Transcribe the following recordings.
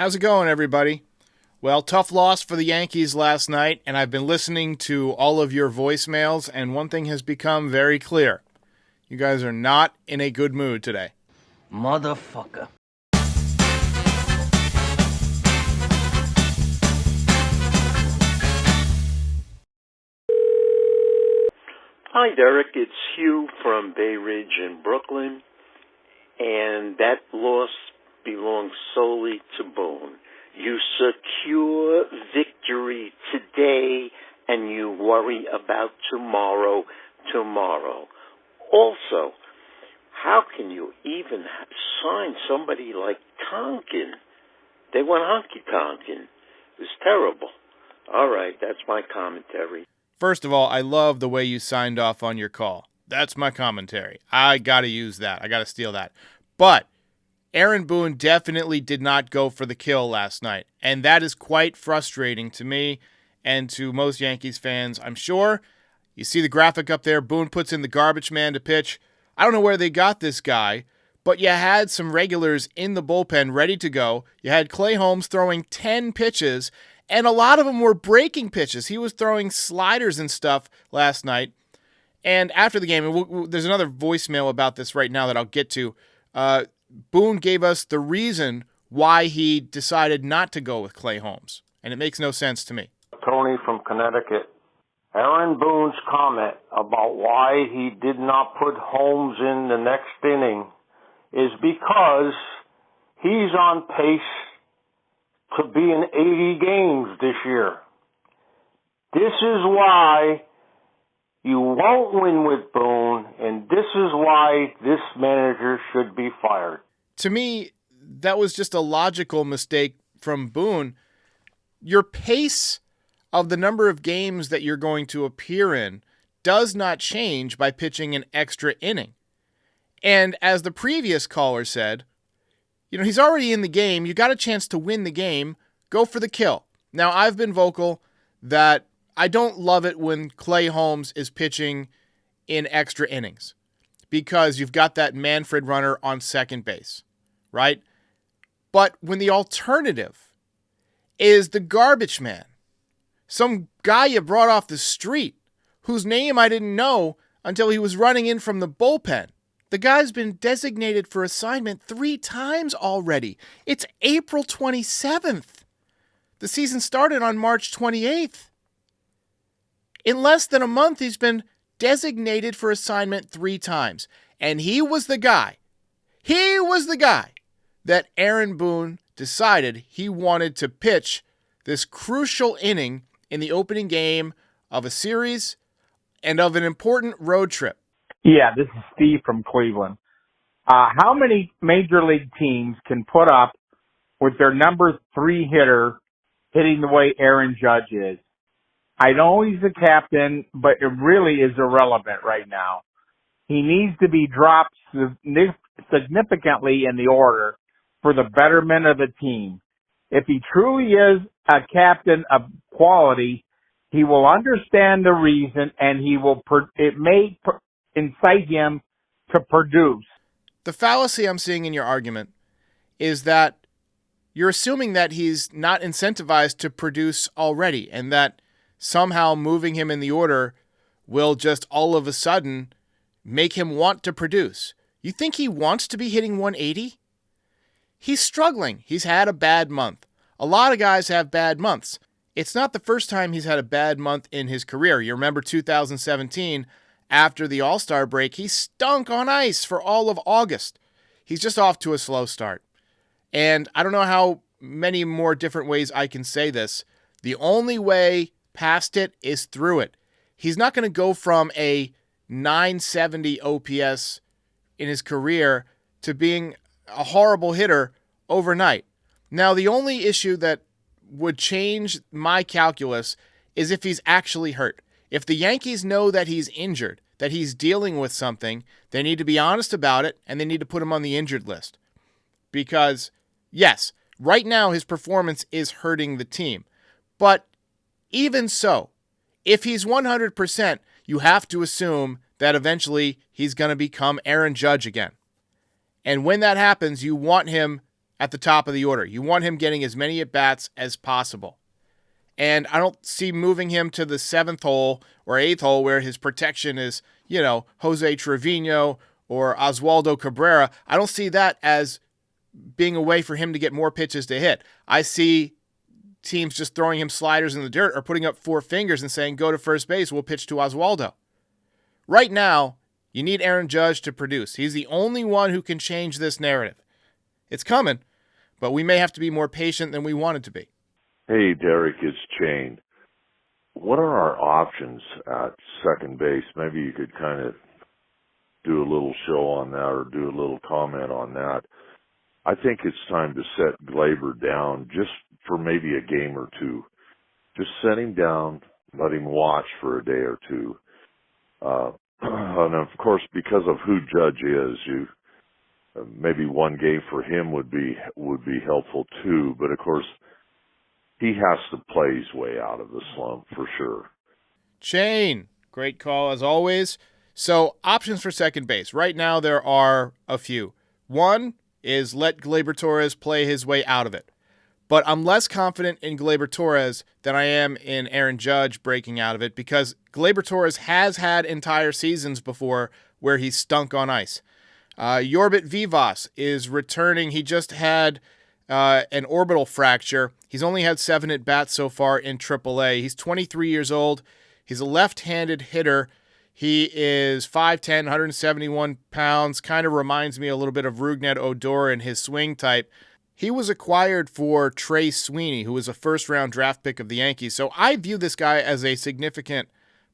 How's it going, everybody? Well, tough loss for the Yankees last night, and I've been listening to all of your voicemails, and one thing has become very clear. You guys are not in a good mood today. Motherfucker. Hi, Derek. It's Hugh from Bay Ridge in Brooklyn, and that loss belongs solely to Boone. You secure victory today, and you worry about tomorrow. Also, how can you even sign somebody like Tonkin? They went honky-tonkin'. It was terrible. All right, that's my commentary. First of all, I love the way you signed off on your call. That's my commentary. I got to use that. I got to steal that. But Aaron Boone definitely did not go for the kill last night, and that is quite frustrating to me and to most Yankees fans, I'm sure. You see the graphic up there. Boone puts in the garbage man to pitch. I don't know where they got this guy, but you had some regulars in the bullpen ready to go. You had Clay Holmes throwing 10 pitches, and a lot of them were breaking pitches. He was throwing sliders and stuff last night. And after the game, and there's another voicemail about this right now that I'll get to. Boone gave us the reason why he decided not to go with Clay Holmes, and it makes no sense to me. Tony from Connecticut. Aaron Boone's comment about why he did not put Holmes in the next inning is because he's on pace to be in 80 games this year. This is why you won't win with Boone, and this is why this manager should be fired. To me, that was just a logical mistake from Boone. Your pace of the number of games that you're going to appear in does not change by pitching an extra inning. And as the previous caller said, he's already in the game. You got a chance to win the game. Go for the kill. Now, I've been vocal that I don't love it when Clay Holmes is pitching in extra innings because you've got that Manfred runner on second base, right? But when the alternative is the garbage man, some guy you brought off the street whose name I didn't know until he was running in from the bullpen. The guy's been designated for assignment 3 times already. It's April 27th. The season started on March 28th. In less than a month, he's been designated for assignment 3 times. And he was the guy that Aaron Boone decided he wanted to pitch this crucial inning in the opening game of a series and of an important road trip. Yeah, this is Steve from Cleveland. How many major league teams can put up with their number 3 hitter hitting the way Aaron Judge is? I know he's the captain, but it really is irrelevant right now. He needs to be dropped significantly in the order for the betterment of the team. If he truly is a captain of quality, he will understand the reason, and it may incite him to produce. The fallacy I'm seeing in your argument is that you're assuming that he's not incentivized to produce already, and that somehow moving him in the order will just all of a sudden make him want to produce. You think he wants to be hitting 180? He's struggling. He's had a bad month. A lot of guys have bad months. It's not the first time he's had a bad month in his career. You remember 2017, after the All-Star break, he stunk on ice for all of August. He's just off to a slow start. And I don't know how many more different ways I can say this. The only way past it is through it. He's not going to go from a 970 OPS in his career to being a horrible hitter overnight. Now, the only issue that would change my calculus is if he's actually hurt. If the Yankees know that he's injured, that he's dealing with something, they need to be honest about it, and they need to put him on the injured list. Because, yes, right now his performance is hurting the team. But even so, if he's 100%, you have to assume that eventually he's going to become Aaron Judge again. And when that happens, you want him at the top of the order. You want him getting as many at-bats as possible. And I don't see moving him to the 7th hole or 8th hole where his protection is, Jose Trevino or Oswaldo Cabrera. I don't see that as being a way for him to get more pitches to hit. I see teams just throwing him sliders in the dirt or putting up 4 fingers and saying, go to first base, we'll pitch to Oswaldo. Right now, you need Aaron Judge to produce. He's the only one who can change this narrative. It's coming, but we may have to be more patient than we wanted to be. Hey, Derek, it's Shane. What are our options at second base? Maybe you could kind of do a little show on that or do a little comment on that. I think it's time to set Gleyber down just for maybe a game or two. Just set him down, let him watch for a day or two. And of course, because of who Judge is, maybe one game for him would be helpful too. But of course, he has to play his way out of the slump for sure. Shane, great call as always. So options for second base. Right now there are a few. One is let Gleyber Torres play his way out of it. But I'm less confident in Gleyber Torres than I am in Aaron Judge breaking out of it because Gleyber Torres has had entire seasons before where he stunk on ice. Yorbit Vivas is returning. He just had an orbital fracture. He's only had 7 at-bats so far in AAA. He's 23 years old. He's a left-handed hitter. He is 5'10", 171 pounds. Kind of reminds me a little bit of Rougned Odor in his swing type. He was acquired for Trey Sweeney, who was a first-round draft pick of the Yankees. So I view this guy as a significant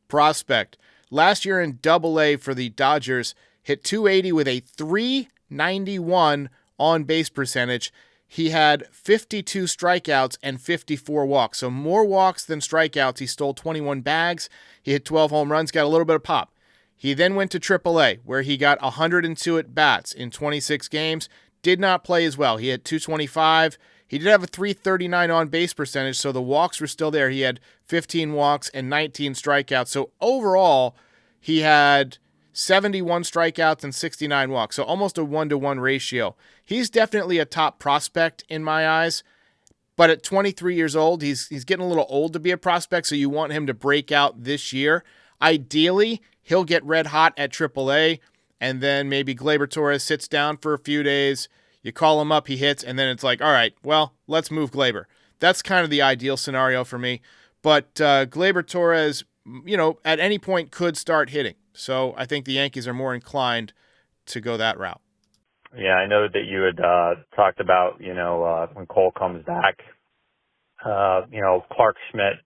prospect. Last year in AA for the Dodgers, hit .280 with a .391 on-base percentage. He had 52 strikeouts and 54 walks. So more walks than strikeouts. He stole 21 bags. He hit 12 home runs, got a little bit of pop. He then went to AAA, where he got 102 at-bats in 26 games. Did not play as well. He had .225. He did have a .339 on-base percentage, so the walks were still there. He had 15 walks and 19 strikeouts. So overall, he had 71 strikeouts and 69 walks, so almost a 1-to-1 ratio. He's definitely a top prospect in my eyes, but at 23 years old, he's getting a little old to be a prospect, so you want him to break out this year. Ideally, he'll get red hot at AAA, and then maybe Gleyber Torres sits down for a few days, you call him up, he hits, and then it's like, all right, well, let's move Gleyber. That's kind of the ideal scenario for me, but Gleyber Torres, at any point could start hitting. So I think the Yankees are more inclined to go that route. Yeah, I know that you had talked about, when Cole comes back, Clark Schmidt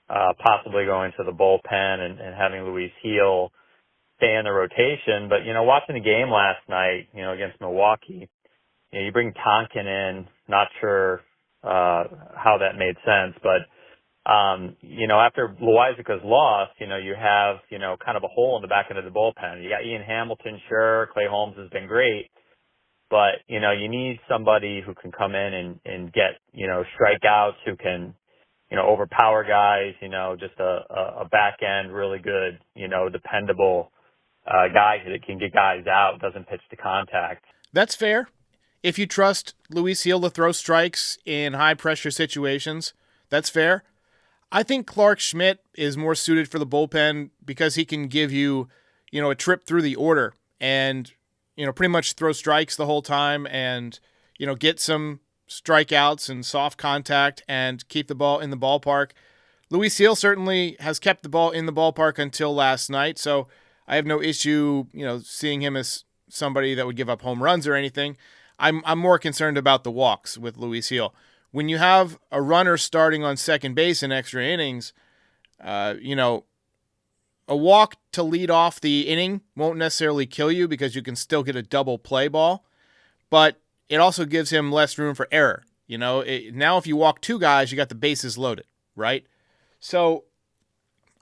possibly going to the bullpen and having Luis Gil stay in the rotation. But, watching the game last night, against Milwaukee, you bring Tonkin in, not sure how that made sense, but after Loizaca's loss, you have, kind of a hole in the back end of the bullpen. You got Ian Hamilton, sure. Clay Holmes has been great. But, you need somebody who can come in and get, strikeouts, who can, overpower guys, just a back end, really good, dependable guy that can get guys out, doesn't pitch to contact. That's fair. If you trust Luis Gil to throw strikes in high-pressure situations, that's fair. I think Clark Schmidt is more suited for the bullpen because he can give you, a trip through the order and, pretty much throw strikes the whole time and, get some strikeouts and soft contact and keep the ball in the ballpark. Luis Gil certainly has kept the ball in the ballpark until last night, so I have no issue, seeing him as somebody that would give up home runs or anything. I'm more concerned about the walks with Luis Gil. When you have a runner starting on second base in extra innings, a walk to lead off the inning won't necessarily kill you because you can still get a double play ball, but it also gives him less room for error. Now if you walk 2 guys, you got the bases loaded, right? So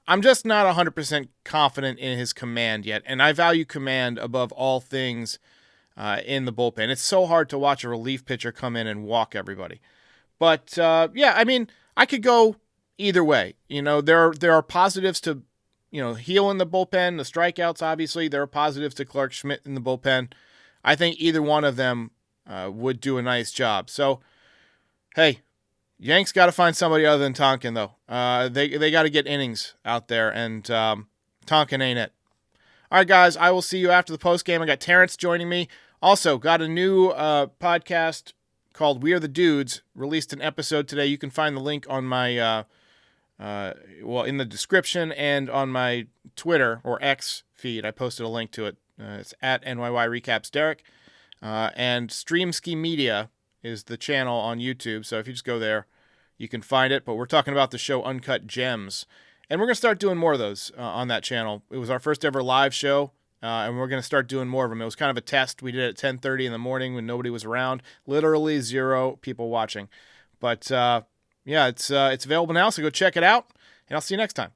I'm just not 100% confident in his command yet, and I value command above all things in the bullpen. It's so hard to watch a relief pitcher come in and walk everybody. But, I could go either way. There are positives to, Gil in the bullpen, the strikeouts, obviously. There are positives to Clark Schmidt in the bullpen. I think either one of them would do a nice job. So, hey, Yanks got to find somebody other than Tonkin, though. They got to get innings out there, and Tonkin ain't it. All right, guys, I will see you after the postgame. I got Terrence joining me. Also, got a new podcast called We Are the Dudes. Released an episode today. You can find the link on my, in the description and on my Twitter or X feed. I posted a link to it. It's at NYY Recaps Derek. And Streamski Media is the channel on YouTube. So if you just go there, you can find it. But we're talking about the show Uncut Gems. And we're going to start doing more of those on that channel. It was our first ever live show, and we're going to start doing more of them. It was kind of a test. We did it at 10:30 in the morning when nobody was around. Literally 0 people watching. But, it's available now, so go check it out, and I'll see you next time.